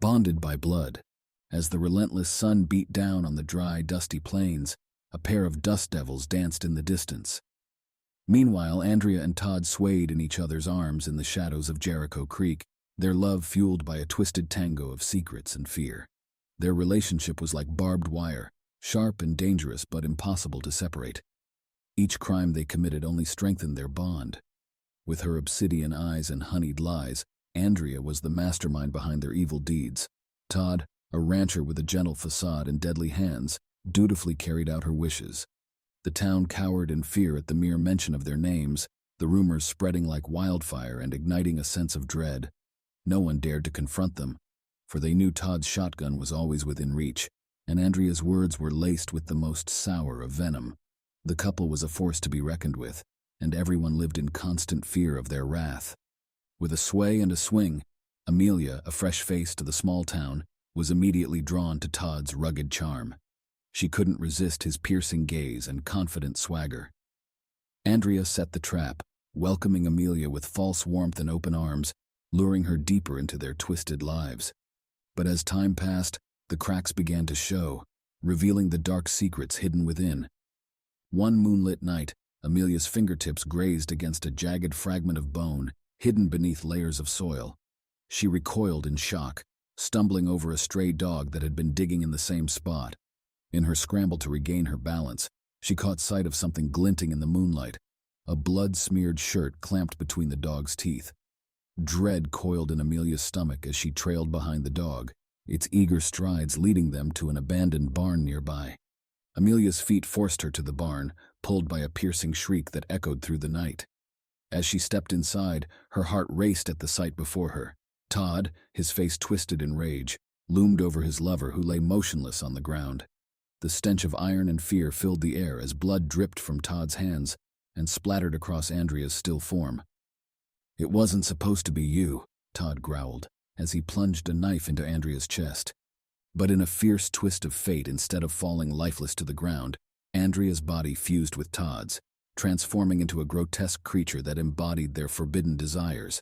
bonded by blood. As the relentless sun beat down on the dry, dusty plains, a pair of dust devils danced in the distance. Meanwhile, Andrea and Todd swayed in each other's arms in the shadows of Jericho Creek, their love fueled by a twisted tango of secrets and fear. Their relationship was like barbed wire, sharp and dangerous but impossible to separate. Each crime they committed only strengthened their bond. With her obsidian eyes and honeyed lies, Andrea was the mastermind behind their evil deeds. Todd, a rancher with a gentle facade and deadly hands, dutifully carried out her wishes. The town cowered in fear at the mere mention of their names, the rumors spreading like wildfire and igniting a sense of dread. No one dared to confront them, for they knew Todd's shotgun was always within reach, and Andrea's words were laced with the most sour of venom. The couple was a force to be reckoned with, and everyone lived in constant fear of their wrath. With a sway and a swing, Amelia, a fresh face to the small town, was immediately drawn to Todd's rugged charm. She couldn't resist his piercing gaze and confident swagger. Andrea set the trap, welcoming Amelia with false warmth and open arms, luring her deeper into their twisted lives. But as time passed, the cracks began to show, revealing the dark secrets hidden within. One moonlit night, Amelia's fingertips grazed against a jagged fragment of bone, hidden beneath layers of soil. She recoiled in shock, stumbling over a stray dog that had been digging in the same spot. In her scramble to regain her balance, she caught sight of something glinting in the moonlight, a blood-smeared shirt clamped between the dog's teeth. Dread coiled in Amelia's stomach as she trailed behind the dog, its eager strides leading them to an abandoned barn nearby. Amelia's feet forced her to the barn, pulled by a piercing shriek that echoed through the night. As she stepped inside, her heart raced at the sight before her. Todd, his face twisted in rage, loomed over his lover who lay motionless on the ground. The stench of iron and fear filled the air as blood dripped from Todd's hands and splattered across Andrea's still form. "It wasn't supposed to be you," Todd growled, as he plunged a knife into Andrea's chest. But in a fierce twist of fate, instead of falling lifeless to the ground, Andrea's body fused with Todd's, transforming into a grotesque creature that embodied their forbidden desires.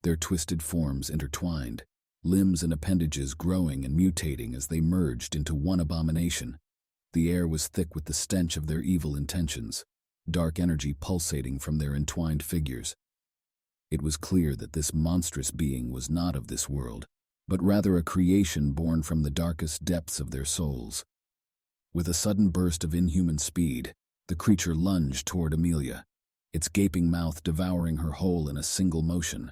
Their twisted forms intertwined, limbs and appendages growing and mutating as they merged into one abomination. The air was thick with the stench of their evil intentions, dark energy pulsating from their entwined figures. It was clear that this monstrous being was not of this world, but rather a creation born from the darkest depths of their souls. With a sudden burst of inhuman speed, the creature lunged toward Amelia, its gaping mouth devouring her whole in a single motion.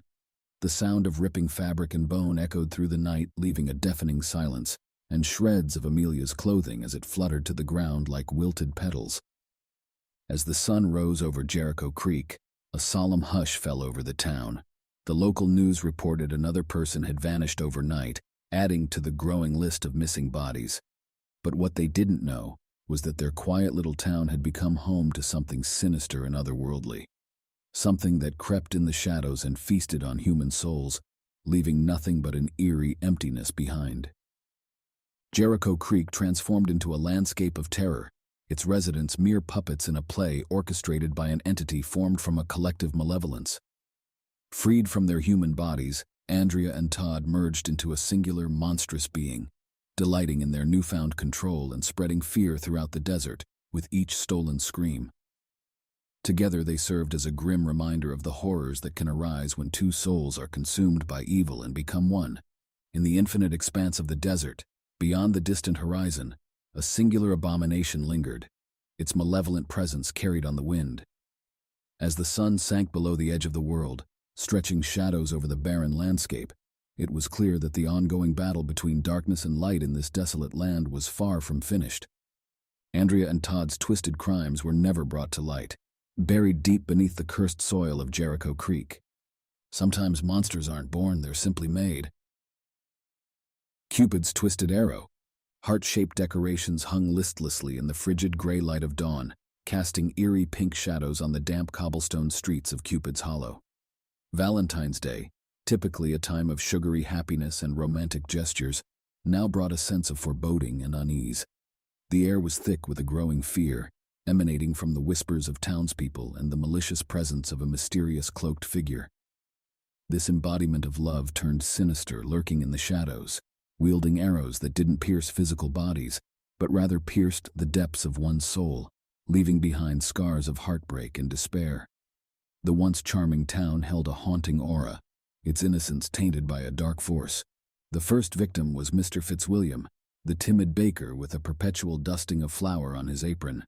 The sound of ripping fabric and bone echoed through the night, leaving a deafening silence, and shreds of Amelia's clothing as it fluttered to the ground like wilted petals. As the sun rose over Jericho Creek, a solemn hush fell over the town. The local news reported another person had vanished overnight, adding to the growing list of missing bodies. But what they didn't know was that their quiet little town had become home to something sinister and otherworldly. Something that crept in the shadows and feasted on human souls, leaving nothing but an eerie emptiness behind. Jericho Creek transformed into a landscape of terror, its residents mere puppets in a play orchestrated by an entity formed from a collective malevolence. Freed from their human bodies, Andrea and Todd merged into a singular, monstrous being, delighting in their newfound control and spreading fear throughout the desert with each stolen scream. Together they served as a grim reminder of the horrors that can arise when two souls are consumed by evil and become one. In the infinite expanse of the desert, beyond the distant horizon, a singular abomination lingered, its malevolent presence carried on the wind. As the sun sank below the edge of the world, stretching shadows over the barren landscape, it was clear that the ongoing battle between darkness and light in this desolate land was far from finished. Andrea and Todd's twisted crimes were never brought to light, buried deep beneath the cursed soil of Jericho Creek. Sometimes monsters aren't born, they're simply made. Cupid's twisted arrow. Heart-shaped decorations hung listlessly in the frigid gray light of dawn, casting eerie pink shadows on the damp cobblestone streets of Cupid's Hollow. Valentine's Day, typically a time of sugary happiness and romantic gestures, now brought a sense of foreboding and unease. The air was thick with a growing fear, emanating from the whispers of townspeople and the malicious presence of a mysterious cloaked figure. This embodiment of love turned sinister, lurking in the shadows, wielding arrows that didn't pierce physical bodies, but rather pierced the depths of one's soul, leaving behind scars of heartbreak and despair. The once charming town held a haunting aura, its innocence tainted by a dark force. The first victim was Mr. Fitzwilliam, the timid baker with a perpetual dusting of flour on his apron.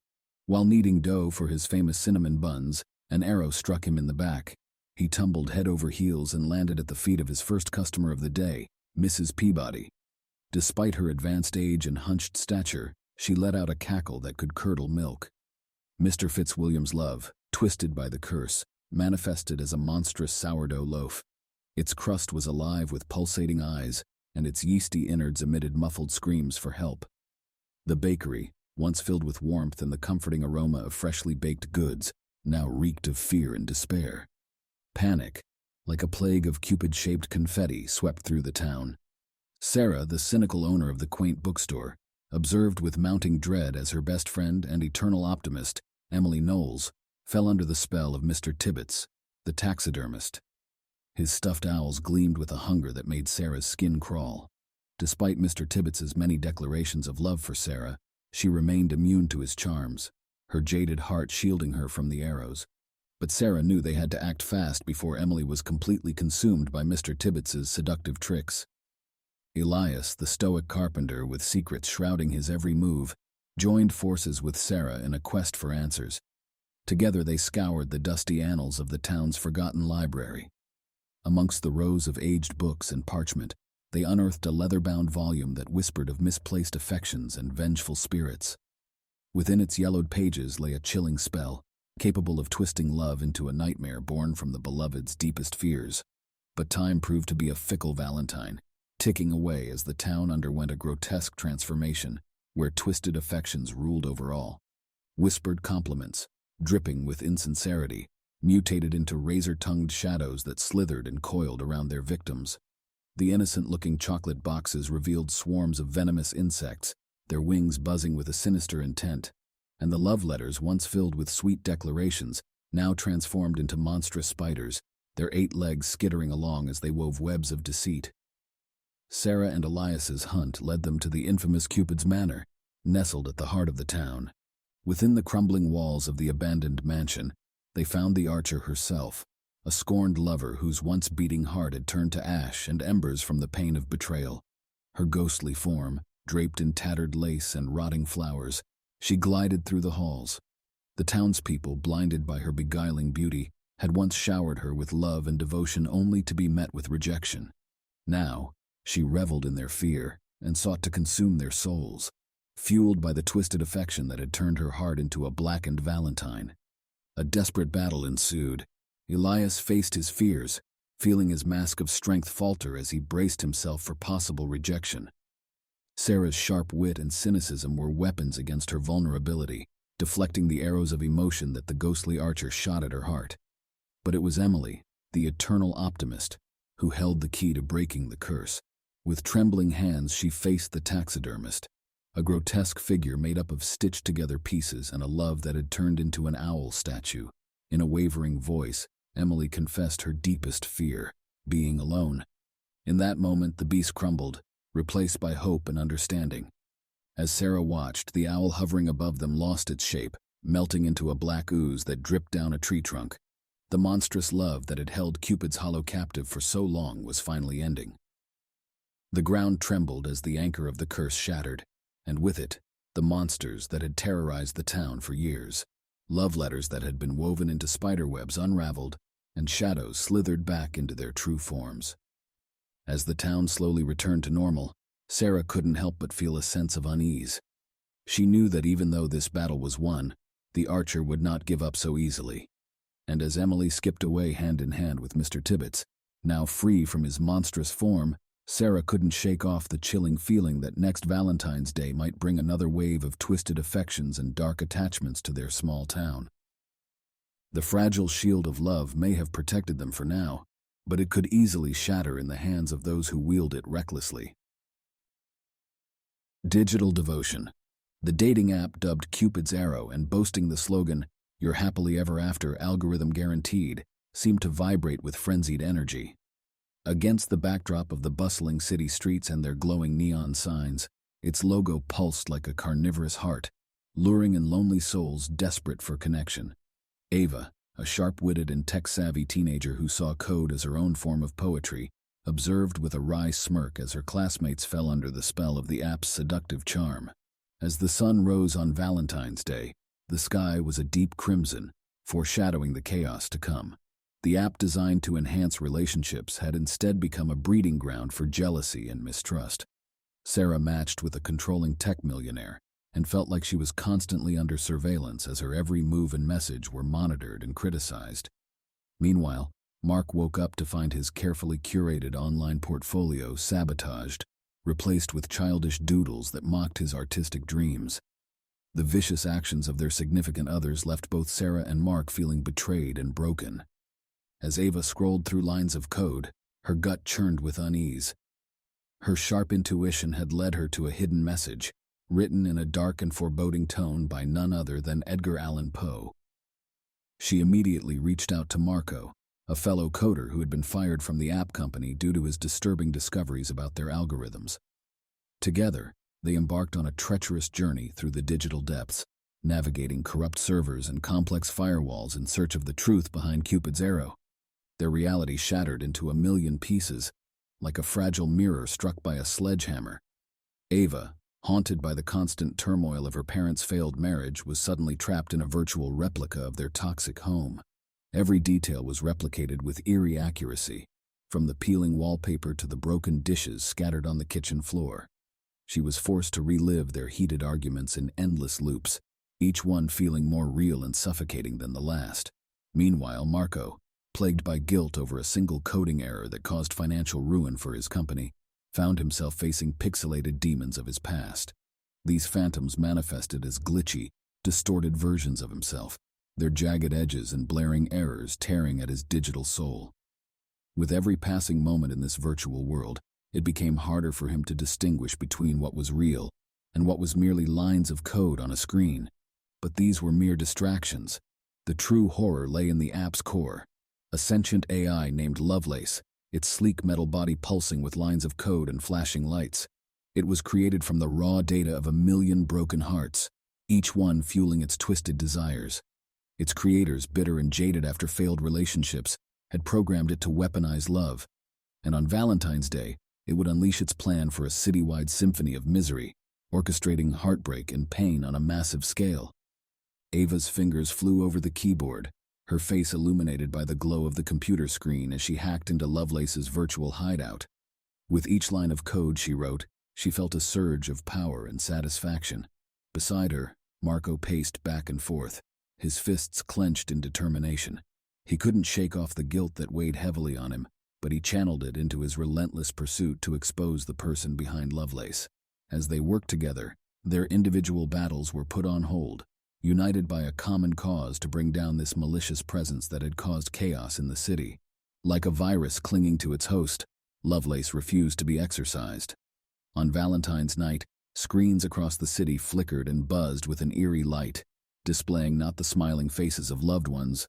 While kneading dough for his famous cinnamon buns, an arrow struck him in the back. He tumbled head over heels and landed at the feet of his first customer of the day, Mrs. Peabody. Despite her advanced age and hunched stature, she let out a cackle that could curdle milk. Mr. Fitzwilliam's love, twisted by the curse, manifested as a monstrous sourdough loaf. Its crust was alive with pulsating eyes, and its yeasty innards emitted muffled screams for help. The bakery, once filled with warmth and the comforting aroma of freshly baked goods, now reeked of fear and despair. Panic, like a plague of Cupid-shaped confetti, swept through the town. Sarah, the cynical owner of the quaint bookstore, observed with mounting dread as her best friend and eternal optimist, Emily Knowles, fell under the spell of Mr. Tibbets, the taxidermist. His stuffed owls gleamed with a hunger that made Sarah's skin crawl. Despite Mr. Tibbets's many declarations of love for Sarah, she remained immune to his charms, her jaded heart shielding her from the arrows. But Sarah knew they had to act fast before Emily was completely consumed by Mr. Tibbets's seductive tricks. Elias, the stoic carpenter with secrets shrouding his every move, joined forces with Sarah in a quest for answers. Together they scoured the dusty annals of the town's forgotten library. Amongst the rows of aged books and parchment, they unearthed a leather-bound volume that whispered of misplaced affections and vengeful spirits. Within its yellowed pages lay a chilling spell, capable of twisting love into a nightmare born from the beloved's deepest fears. But time proved to be a fickle Valentine, ticking away as the town underwent a grotesque transformation, where twisted affections ruled over all. Whispered compliments, dripping with insincerity, mutated into razor-tongued shadows that slithered and coiled around their victims. The innocent-looking chocolate boxes revealed swarms of venomous insects, their wings buzzing with a sinister intent, and the love letters once filled with sweet declarations, now transformed into monstrous spiders, their 8 legs skittering along as they wove webs of deceit. Sarah and Elias's hunt led them to the infamous Cupid's Manor, nestled at the heart of the town. Within the crumbling walls of the abandoned mansion, they found the archer herself, a scorned lover whose once beating heart had turned to ash and embers from the pain of betrayal. Her ghostly form, draped in tattered lace and rotting flowers, she glided through the halls. The townspeople, blinded by her beguiling beauty, had once showered her with love and devotion only to be met with rejection. Now, she reveled in their fear and sought to consume their souls, fueled by the twisted affection that had turned her heart into a blackened Valentine. A desperate battle ensued. Elias faced his fears, feeling his mask of strength falter as he braced himself for possible rejection. Sarah's sharp wit and cynicism were weapons against her vulnerability, deflecting the arrows of emotion that the ghostly archer shot at her heart. But it was Emily, the eternal optimist, who held the key to breaking the curse. With trembling hands, she faced the taxidermist, a grotesque figure made up of stitched-together pieces and a love that had turned into an owl statue. In a wavering voice, Emily confessed her deepest fear, being alone. In that moment, the beast crumbled, replaced by hope and understanding. As Sarah watched, the owl hovering above them lost its shape, melting into a black ooze that dripped down a tree trunk. The monstrous love that had held Cupid's hollow captive for so long was finally ending. The ground trembled as the anchor of the curse shattered, and with it, the monsters that had terrorized the town for years. Love letters that had been woven into spiderwebs unraveled, and shadows slithered back into their true forms. As the town slowly returned to normal, Sarah couldn't help but feel a sense of unease. She knew that even though this battle was won, the archer would not give up so easily. And as Emily skipped away hand in hand with Mr. Tibbets, now free from his monstrous form, Sarah couldn't shake off the chilling feeling that next Valentine's Day might bring another wave of twisted affections and dark attachments to their small town. The fragile shield of love may have protected them for now, but it could easily shatter in the hands of those who wield it recklessly. Digital devotion. The dating app dubbed Cupid's Arrow and boasting the slogan, "Your happily ever after algorithm guaranteed," seemed to vibrate with frenzied energy. Against the backdrop of the bustling city streets and their glowing neon signs, its logo pulsed like a carnivorous heart, luring in lonely souls desperate for connection. Ava, a sharp-witted and tech-savvy teenager who saw code as her own form of poetry, observed with a wry smirk as her classmates fell under the spell of the app's seductive charm. As the sun rose on Valentine's Day, the sky was a deep crimson, foreshadowing the chaos to come. The app designed to enhance relationships had instead become a breeding ground for jealousy and mistrust. Sarah matched with a controlling tech millionaire and felt like she was constantly under surveillance as her every move and message were monitored and criticized. Meanwhile, Mark woke up to find his carefully curated online portfolio sabotaged, replaced with childish doodles that mocked his artistic dreams. The vicious actions of their significant others left both Sarah and Mark feeling betrayed and broken. As Ava scrolled through lines of code, her gut churned with unease. Her sharp intuition had led her to a hidden message, written in a dark and foreboding tone by none other than Edgar Allan Poe. She immediately reached out to Marco, a fellow coder who had been fired from the app company due to his disturbing discoveries about their algorithms. Together, they embarked on a treacherous journey through the digital depths, navigating corrupt servers and complex firewalls in search of the truth behind Cupid's arrow. Their reality shattered into a million pieces, like a fragile mirror struck by a sledgehammer. Ava, haunted by the constant turmoil of her parents' failed marriage, was suddenly trapped in a virtual replica of their toxic home. Every detail was replicated with eerie accuracy, from the peeling wallpaper to the broken dishes scattered on the kitchen floor. She was forced to relive their heated arguments in endless loops, each one feeling more real and suffocating than the last. Meanwhile, Marco, plagued by guilt over a single coding error that caused financial ruin for his company, found himself facing pixelated demons of his past. These phantoms manifested as glitchy, distorted versions of himself, their jagged edges and blaring errors tearing at his digital soul. With every passing moment in this virtual world, it became harder for him to distinguish between what was real and what was merely lines of code on a screen. But these were mere distractions. The true horror lay in the app's core. A sentient AI named Lovelace, its sleek metal body pulsing with lines of code and flashing lights. It was created from the raw data of 1,000,000 broken hearts, each one fueling its twisted desires. Its creators, bitter and jaded after failed relationships, had programmed it to weaponize love. And on Valentine's Day, it would unleash its plan for a citywide symphony of misery, orchestrating heartbreak and pain on a massive scale. Ava's fingers flew over the keyboard, her face illuminated by the glow of the computer screen as she hacked into Lovelace's virtual hideout. With each line of code she wrote, she felt a surge of power and satisfaction. Beside her, Marco paced back and forth, his fists clenched in determination. He couldn't shake off the guilt that weighed heavily on him, but he channeled it into his relentless pursuit to expose the person behind Lovelace. As they worked together, their individual battles were put on hold, united by a common cause to bring down this malicious presence that had caused chaos in the city. Like a virus clinging to its host, Lovelace refused to be exorcised. On Valentine's night, screens across the city flickered and buzzed with an eerie light, displaying not the smiling faces of loved ones,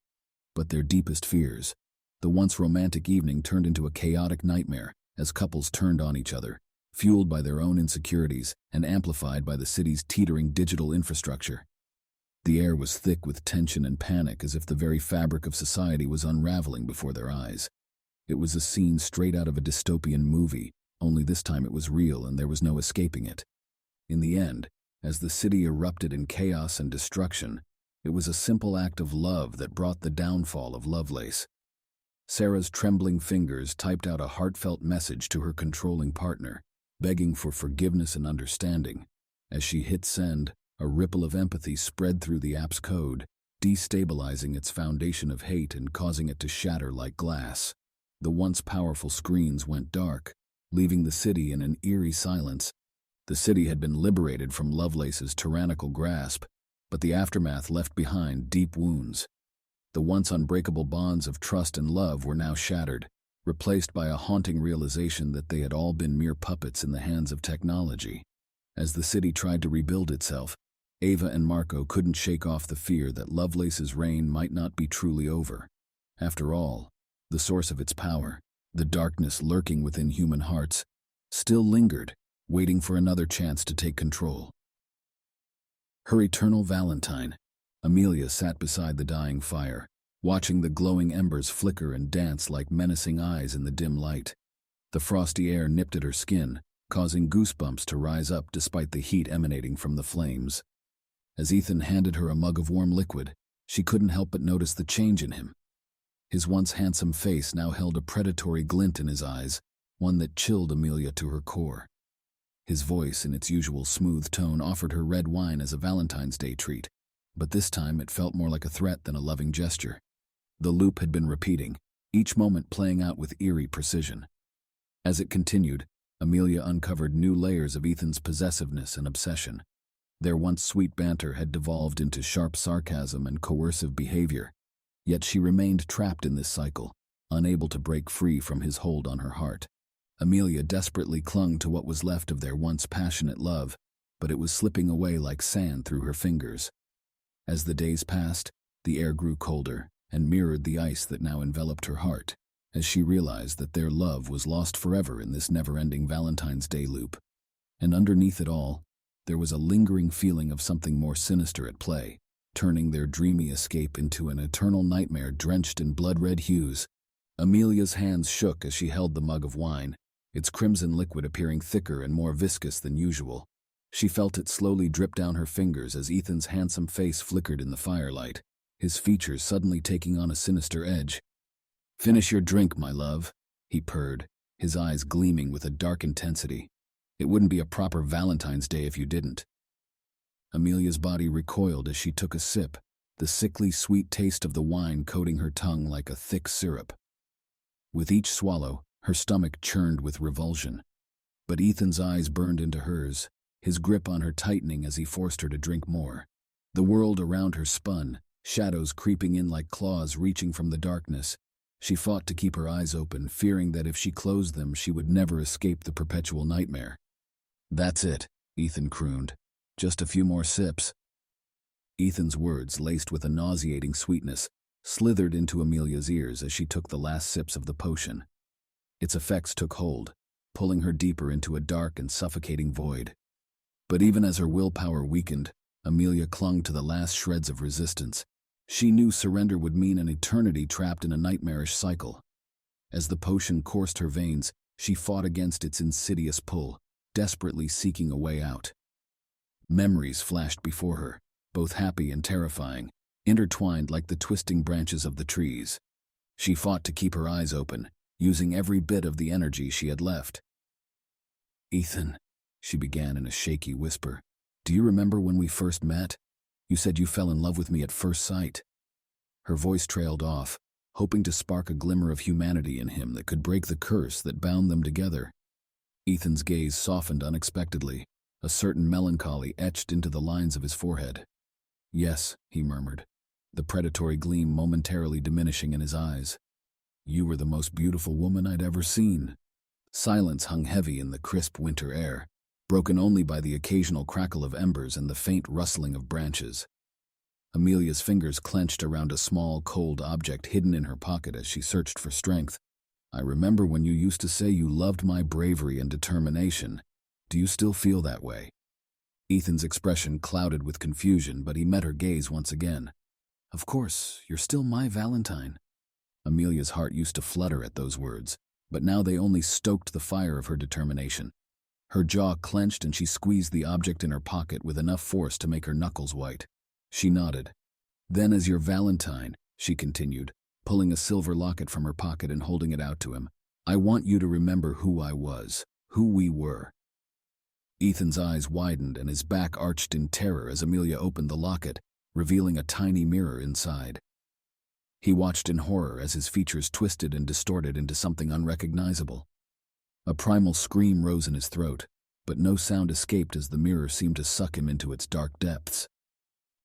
but their deepest fears. The once romantic evening turned into a chaotic nightmare as couples turned on each other, fueled by their own insecurities and amplified by the city's teetering digital infrastructure. The air was thick with tension and panic, as if the very fabric of society was unraveling before their eyes. It was a scene straight out of a dystopian movie, only this time it was real and there was no escaping it. In the end, as the city erupted in chaos and destruction, it was a simple act of love that brought the downfall of Lovelace. Sarah's trembling fingers typed out a heartfelt message to her controlling partner, begging for forgiveness and understanding. As she hit send, a ripple of empathy spread through the app's code, destabilizing its foundation of hate and causing it to shatter like glass. The once powerful screens went dark, leaving the city in an eerie silence. The city had been liberated from Lovelace's tyrannical grasp, but the aftermath left behind deep wounds. The once unbreakable bonds of trust and love were now shattered, replaced by a haunting realization that they had all been mere puppets in the hands of technology. As the city tried to rebuild itself, Ava and Marco couldn't shake off the fear that Lovelace's reign might not be truly over. After all, the source of its power, The darkness lurking within human hearts still lingered, waiting for another chance to take control. Her Eternal Valentine, Amelia sat beside the dying fire, watching the glowing embers flicker and dance like menacing eyes in the dim light. The frosty air nipped at her skin, causing goosebumps to rise up despite the heat emanating from the flames. As Ethan handed her a mug of warm liquid, she couldn't help but notice the change in him. His once handsome face now held a predatory glint in his eyes, one that chilled Amelia to her core. His voice, in its usual smooth tone, offered her red wine as a Valentine's Day treat, but this time it felt more like a threat than a loving gesture. The loop had been repeating, each moment playing out with eerie precision. As it continued, Amelia uncovered new layers of Ethan's possessiveness and obsession. Their once sweet banter had devolved into sharp sarcasm and coercive behavior, yet she remained trapped in this cycle, unable to break free from his hold on her heart. Amelia desperately clung to what was left of their once passionate love, but it was slipping away like sand through her fingers. As the days passed, the air grew colder and mirrored the ice that now enveloped her heart, as she realized that their love was lost forever in this never-ending Valentine's Day loop. And underneath it all, there was a lingering feeling of something more sinister at play, turning their dreamy escape into an eternal nightmare drenched in blood-red hues. Amelia's hands shook as she held the mug of wine, its crimson liquid appearing thicker and more viscous than usual. She felt it slowly drip down her fingers as Ethan's handsome face flickered in the firelight, his features suddenly taking on a sinister edge. "Finish your drink, my love," he purred, his eyes gleaming with a dark intensity. "It wouldn't be a proper Valentine's Day if you didn't." Amelia's body recoiled as she took a sip, the sickly sweet taste of the wine coating her tongue like a thick syrup. With each swallow, her stomach churned with revulsion. But Ethan's eyes burned into hers, his grip on her tightening as he forced her to drink more. The world around her spun, shadows creeping in like claws reaching from the darkness. She fought to keep her eyes open, fearing that if she closed them, she would never escape the perpetual nightmare. "That's it," Ethan crooned. "Just a few more sips." Ethan's words, laced with a nauseating sweetness, slithered into Amelia's ears as she took the last sips of the potion. Its effects took hold, pulling her deeper into a dark and suffocating void. But even as her willpower weakened, Amelia clung to the last shreds of resistance. She knew surrender would mean an eternity trapped in a nightmarish cycle. As the potion coursed her veins, she fought against its insidious pull, desperately seeking a way out. Memories flashed before her, both happy and terrifying, intertwined like the twisting branches of the trees. She fought to keep her eyes open, using every bit of the energy she had left. "Ethan," she began in a shaky whisper, "do you remember when we first met? You said you fell in love with me at first sight." Her voice trailed off, hoping to spark a glimmer of humanity in him that could break the curse that bound them together. Ethan's gaze softened unexpectedly, a certain melancholy etched into the lines of his forehead. "Yes," he murmured, the predatory gleam momentarily diminishing in his eyes. "You were the most beautiful woman I'd ever seen." Silence hung heavy in the crisp winter air, broken only by the occasional crackle of embers and the faint rustling of branches. Amelia's fingers clenched around a small, cold object hidden in her pocket as she searched for strength. "I remember when you used to say you loved my bravery and determination. Do you still feel that way?" Ethan's expression clouded with confusion, but he met her gaze once again. "Of course, you're still my Valentine." Amelia's heart used to flutter at those words, but now they only stoked the fire of her determination. Her jaw clenched and she squeezed the object in her pocket with enough force to make her knuckles white. She nodded. "Then as your Valentine," she continued, pulling a silver locket from her pocket and holding it out to him, "I want you to remember who I was, who we were." Ethan's eyes widened and his back arched in terror as Amelia opened the locket, revealing a tiny mirror inside. He watched in horror as his features twisted and distorted into something unrecognizable. A primal scream rose in his throat, but no sound escaped as the mirror seemed to suck him into its dark depths.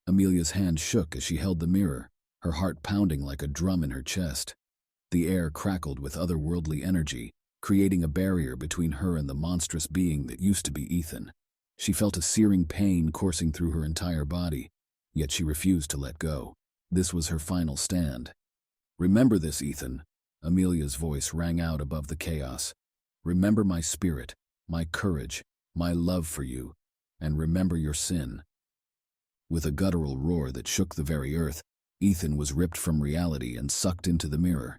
Amelia's hand shook as she held the mirror, her heart pounding like a drum in her chest. The air crackled with otherworldly energy, creating a barrier between her and the monstrous being that used to be Ethan. She felt a searing pain coursing through her entire body, yet she refused to let go. This was her final stand. "Remember this, Ethan. Amelia's voice rang out above the chaos. "Remember my spirit, my courage, my love for you, and remember your sin." With a guttural roar that shook the very earth, Ethan was ripped from reality and sucked into the mirror.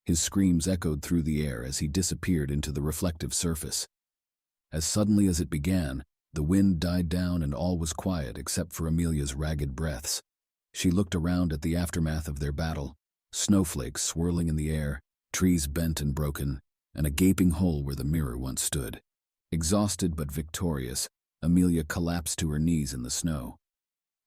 His screams echoed through the air as he disappeared into the reflective surface. As suddenly as it began, the wind died down and all was quiet except for Amelia's ragged breaths. She looked around at the aftermath of their battle, snowflakes swirling in the air, trees bent and broken, and a gaping hole where the mirror once stood. Exhausted but victorious, Amelia collapsed to her knees in the snow.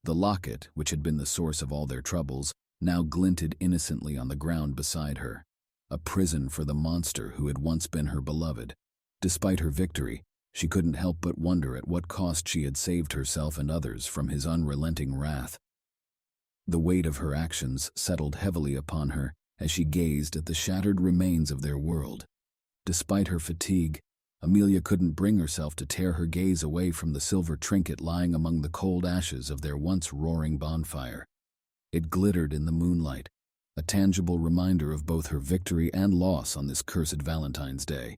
The locket, which had been the source of all their troubles, now glinted innocently on the ground beside her, a prison for the monster who had once been her beloved. Despite her victory, she couldn't help but wonder at what cost she had saved herself and others from his unrelenting wrath. The weight of her actions settled heavily upon her as she gazed at the shattered remains of their world. Despite her fatigue, Amelia couldn't bring herself to tear her gaze away from the silver trinket lying among the cold ashes of their once roaring bonfire. It glittered in the moonlight, a tangible reminder of both her victory and loss on this cursed Valentine's Day.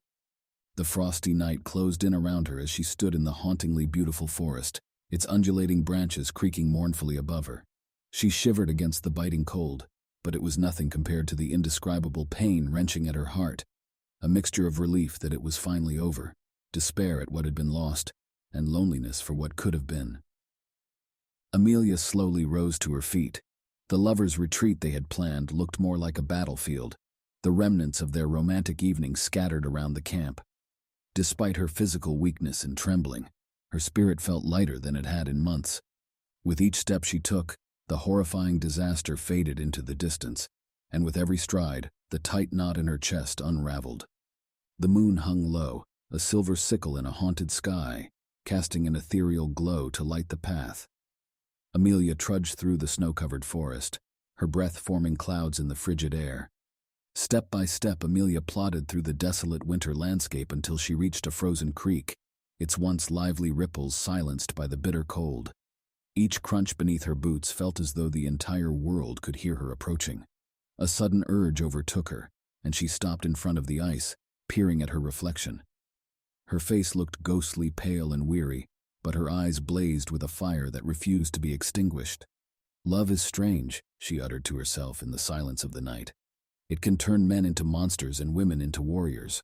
The frosty night closed in around her as she stood in the hauntingly beautiful forest, its undulating branches creaking mournfully above her. She shivered against the biting cold, but it was nothing compared to the indescribable pain wrenching at her heart. A mixture of relief that it was finally over, despair at what had been lost, and loneliness for what could have been. Amelia slowly rose to her feet. The lovers' retreat they had planned looked more like a battlefield, the remnants of their romantic evening scattered around the camp. Despite her physical weakness and trembling, her spirit felt lighter than it had in months. With each step she took, the horrifying disaster faded into the distance, and with every stride, the tight knot in her chest unraveled. The moon hung low, a silver sickle in a haunted sky, casting an ethereal glow to light the path. Amelia trudged through the snow-covered forest, her breath forming clouds in the frigid air. Step by step, Amelia plodded through the desolate winter landscape until she reached a frozen creek, its once lively ripples silenced by the bitter cold. Each crunch beneath her boots felt as though the entire world could hear her approaching. A sudden urge overtook her, and she stopped in front of the ice, peering at her reflection. Her face looked ghostly pale and weary, but her eyes blazed with a fire that refused to be extinguished. "Love is strange," she uttered to herself in the silence of the night. "It can turn men into monsters and women into warriors."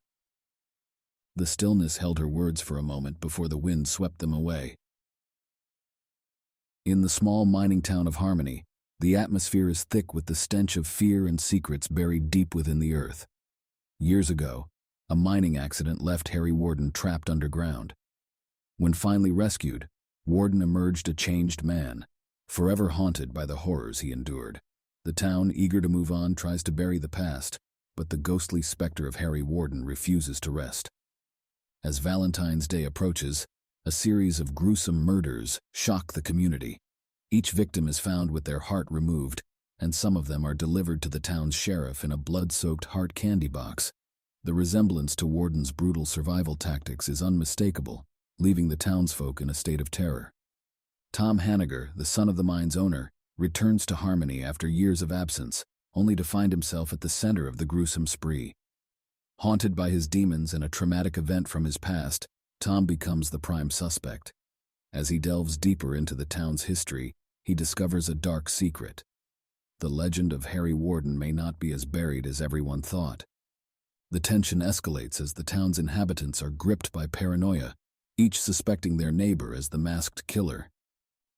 The stillness held her words for a moment before the wind swept them away. In the small mining town of Harmony, the atmosphere is thick with the stench of fear and secrets buried deep within the earth. Years ago, a mining accident left Harry Warden trapped underground. When finally rescued, Warden emerged a changed man, forever haunted by the horrors he endured. The town, eager to move on, tries to bury the past, but the ghostly specter of Harry Warden refuses to rest. As Valentine's Day approaches, a series of gruesome murders shock the community. Each victim is found with their heart removed, and some of them are delivered to the town's sheriff in a blood-soaked heart candy box. The resemblance to Warden's brutal survival tactics is unmistakable, leaving the townsfolk in a state of terror. Tom Hanniger, the son of the mine's owner, returns to Harmony after years of absence, only to find himself at the center of the gruesome spree. Haunted by his demons and a traumatic event from his past, Tom becomes the prime suspect. As he delves deeper into the town's history, he discovers a dark secret. The legend of Harry Warden may not be as buried as everyone thought. The tension escalates as the town's inhabitants are gripped by paranoia, each suspecting their neighbor as the masked killer.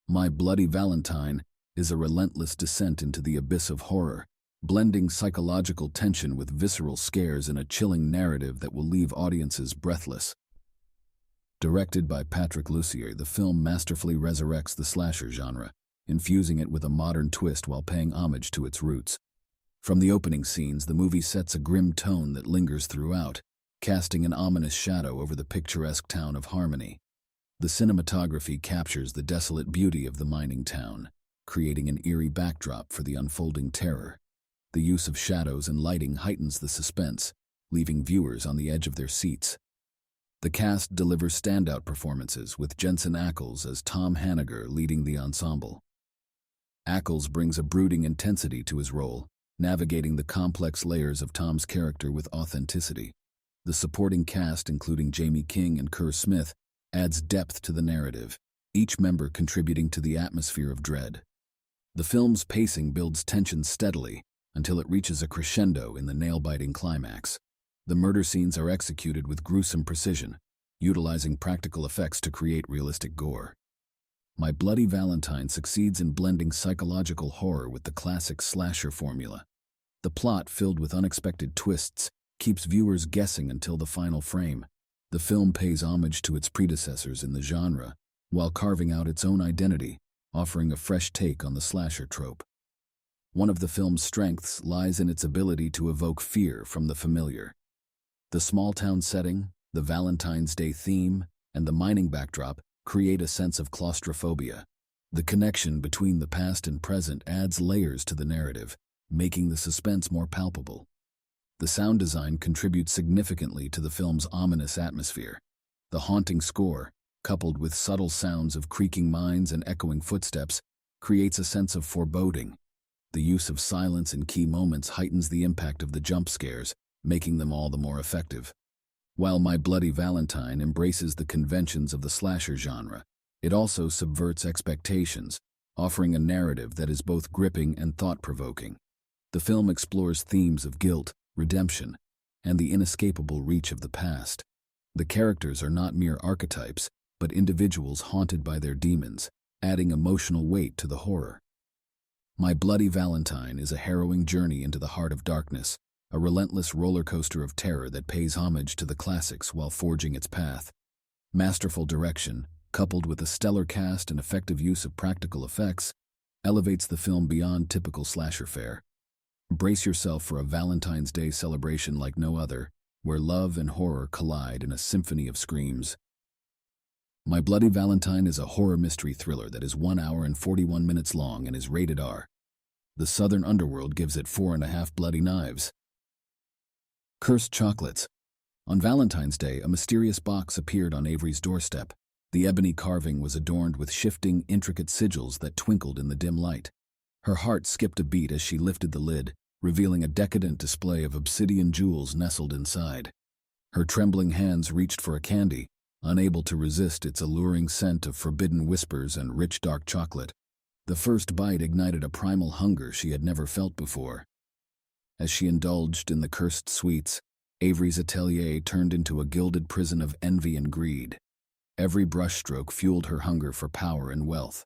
My Bloody Valentine is a relentless descent into the abyss of horror, blending psychological tension with visceral scares in a chilling narrative that will leave audiences breathless. Directed by Patrick Lussier, the film masterfully resurrects the slasher genre, infusing it with a modern twist while paying homage to its roots. From the opening scenes, the movie sets a grim tone that lingers throughout, casting an ominous shadow over the picturesque town of Harmony. The cinematography captures the desolate beauty of the mining town, creating an eerie backdrop for the unfolding terror. The use of shadows and lighting heightens the suspense, leaving viewers on the edge of their seats. The cast delivers standout performances, with Jensen Ackles as Tom Hanniger leading the ensemble. Ackles brings a brooding intensity to his role, navigating the complex layers of Tom's character with authenticity. The supporting cast, including Jamie King and Kerr Smith, adds depth to the narrative, each member contributing to the atmosphere of dread. The film's pacing builds tension steadily until it reaches a crescendo in the nail-biting climax. The murder scenes are executed with gruesome precision, utilizing practical effects to create realistic gore. My Bloody Valentine succeeds in blending psychological horror with the classic slasher formula. The plot, filled with unexpected twists, keeps viewers guessing until the final frame. The film pays homage to its predecessors in the genre, while carving out its own identity, offering a fresh take on the slasher trope. One of the film's strengths lies in its ability to evoke fear from the familiar. The small-town setting, the Valentine's Day theme, and the mining backdrop create a sense of claustrophobia. The connection between the past and present adds layers to the narrative, making the suspense more palpable. The sound design contributes significantly to the film's ominous atmosphere. The haunting score, coupled with subtle sounds of creaking mines and echoing footsteps, creates a sense of foreboding. The use of silence in key moments heightens the impact of the jump scares, making them all the more effective. While My Bloody Valentine embraces the conventions of the slasher genre, it also subverts expectations, offering a narrative that is both gripping and thought-provoking. The film explores themes of guilt, redemption, and the inescapable reach of the past. The characters are not mere archetypes, but individuals haunted by their demons, adding emotional weight to the horror. My Bloody Valentine is a harrowing journey into the heart of darkness, a relentless roller coaster of terror that pays homage to the classics while forging its path. Masterful direction, coupled with a stellar cast and effective use of practical effects, elevates the film beyond typical slasher fare. Brace yourself for a Valentine's Day celebration like no other, where love and horror collide in a symphony of screams. My Bloody Valentine is a horror mystery thriller that is 1 hour and 41 minutes long and is rated R. The Southern Underworld gives it 4.5 bloody knives. Cursed chocolates. On Valentine's Day, a mysterious box appeared on Avery's doorstep. The ebony carving was adorned with shifting, intricate sigils that twinkled in the dim light. Her heart skipped a beat as she lifted the lid, revealing a decadent display of obsidian jewels nestled inside. Her trembling hands reached for a candy, unable to resist its alluring scent of forbidden whispers and rich dark chocolate. The first bite ignited a primal hunger she had never felt before. As she indulged in the cursed sweets, Avery's atelier turned into a gilded prison of envy and greed. Every brushstroke fueled her hunger for power and wealth.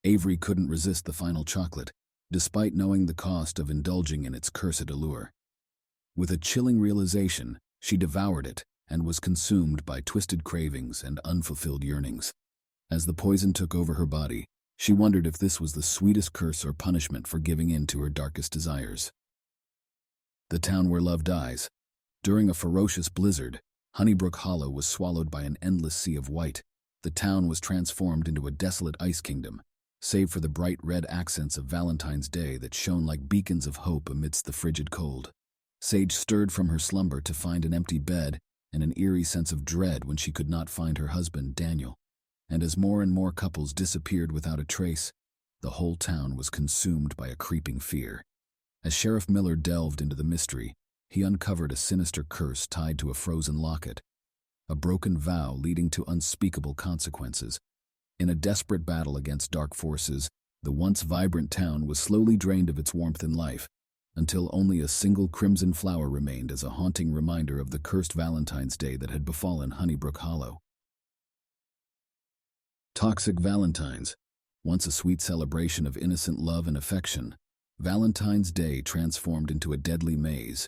Avery couldn't resist the final chocolate, despite knowing the cost of indulging in its cursed allure. With a chilling realization, she devoured it and was consumed by twisted cravings and unfulfilled yearnings. As the poison took over her body, she wondered if this was the sweetest curse or punishment for giving in to her darkest desires. The town where love dies. During a ferocious blizzard, Honeybrook Hollow was swallowed by an endless sea of white. The town was transformed into a desolate ice kingdom, save for the bright red accents of Valentine's Day that shone like beacons of hope amidst the frigid cold. Sage stirred from her slumber to find an empty bed and an eerie sense of dread when she could not find her husband, Daniel. And as more and more couples disappeared without a trace, the whole town was consumed by a creeping fear. As Sheriff Miller delved into the mystery, he uncovered a sinister curse tied to a frozen locket, a broken vow leading to unspeakable consequences. In a desperate battle against dark forces, the once vibrant town was slowly drained of its warmth and life, until only a single crimson flower remained as a haunting reminder of the cursed Valentine's Day that had befallen Honeybrook Hollow. Toxic Valentines. Once a sweet celebration of innocent love and affection, Valentine's Day transformed into a deadly maze.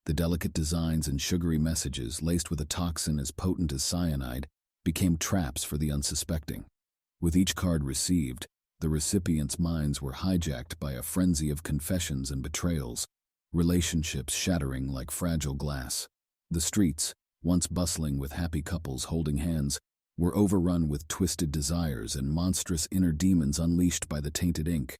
The delicate designs and sugary messages, laced with a toxin as potent as cyanide, became traps for the unsuspecting. With each card received, the recipient's minds were hijacked by a frenzy of confessions and betrayals, relationships shattering like fragile glass. The streets, once bustling with happy couples holding hands, were overrun with twisted desires and monstrous inner demons unleashed by the tainted ink.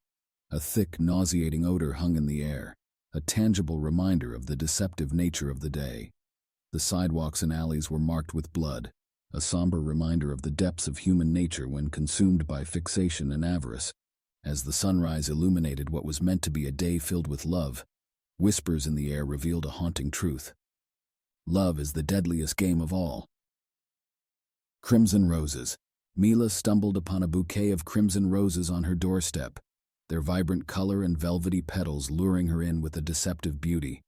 A thick, nauseating odor hung in the air, a tangible reminder of the deceptive nature of the day. The sidewalks and alleys were marked with blood, a somber reminder of the depths of human nature when consumed by fixation and avarice. As the sunrise illuminated what was meant to be a day filled with love, whispers in the air revealed a haunting truth. Love is the deadliest game of all. Crimson roses. Mila stumbled upon a bouquet of crimson roses on her doorstep, their vibrant color and velvety petals luring her in with a deceptive beauty.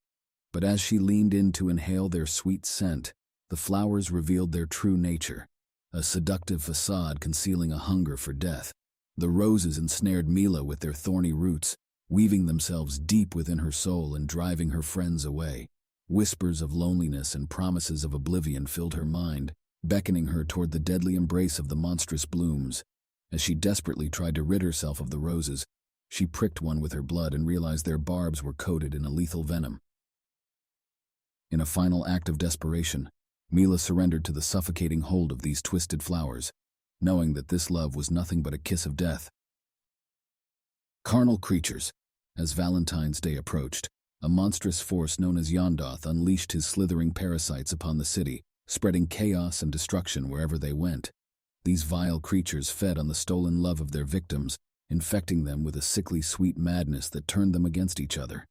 But as she leaned in to inhale their sweet scent, the flowers revealed their true nature, a seductive facade concealing a hunger for death. The roses ensnared Mila with their thorny roots, weaving themselves deep within her soul and driving her friends away. Whispers of loneliness and promises of oblivion filled her mind, beckoning her toward the deadly embrace of the monstrous blooms. As she desperately tried to rid herself of the roses, she pricked one with her blood and realized their barbs were coated in a lethal venom. In a final act of desperation, Mila surrendered to the suffocating hold of these twisted flowers, knowing that this love was nothing but a kiss of death. Carnal Creatures. As Valentine's Day approached, a monstrous force known as Yondoth unleashed his slithering parasites upon the city, spreading chaos and destruction wherever they went. These vile creatures fed on the stolen love of their victims, infecting them with a sickly sweet madness that turned them against each other.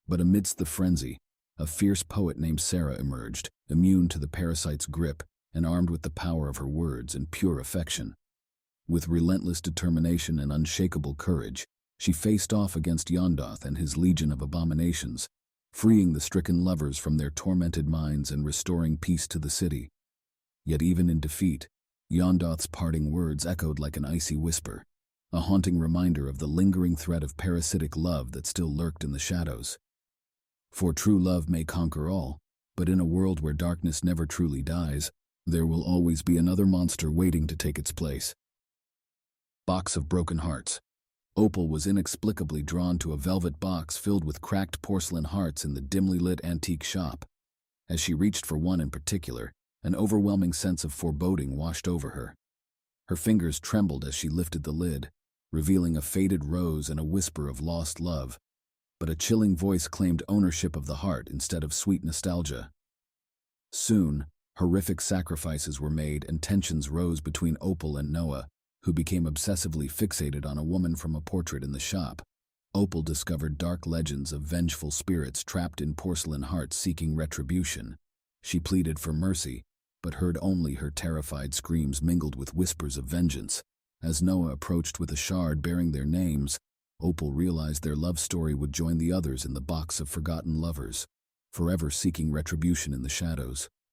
But amidst the frenzy, a fierce poet named Sarah emerged, immune to the parasite's grip and armed with the power of her words and pure affection. With relentless determination and unshakable courage, she faced off against Yondoth and his legion of abominations, freeing the stricken lovers from their tormented minds and restoring peace to the city. Yet even in defeat, Yondoth's parting words echoed like an icy whisper, a haunting reminder of the lingering threat of parasitic love that still lurked in the shadows. For true love may conquer all, but in a world where darkness never truly dies, there will always be another monster waiting to take its place. Box of Broken Hearts. Opal was inexplicably drawn to a velvet box filled with cracked porcelain hearts in the dimly lit antique shop. As she reached for one in particular, an overwhelming sense of foreboding washed over her. Her fingers trembled as she lifted the lid, revealing a faded rose and a whisper of lost love. But a chilling voice claimed ownership of the heart instead of sweet nostalgia. Soon, horrific sacrifices were made and tensions rose between Opal and Noah, who became obsessively fixated on a woman from a portrait in the shop. Opal discovered dark legends of vengeful spirits trapped in porcelain hearts seeking retribution. She pleaded for mercy, but heard only her terrified screams mingled with whispers of vengeance. As Noah approached with a shard bearing their names, Opal realized their love story would join the others in the box of forgotten lovers, forever seeking retribution in the shadows.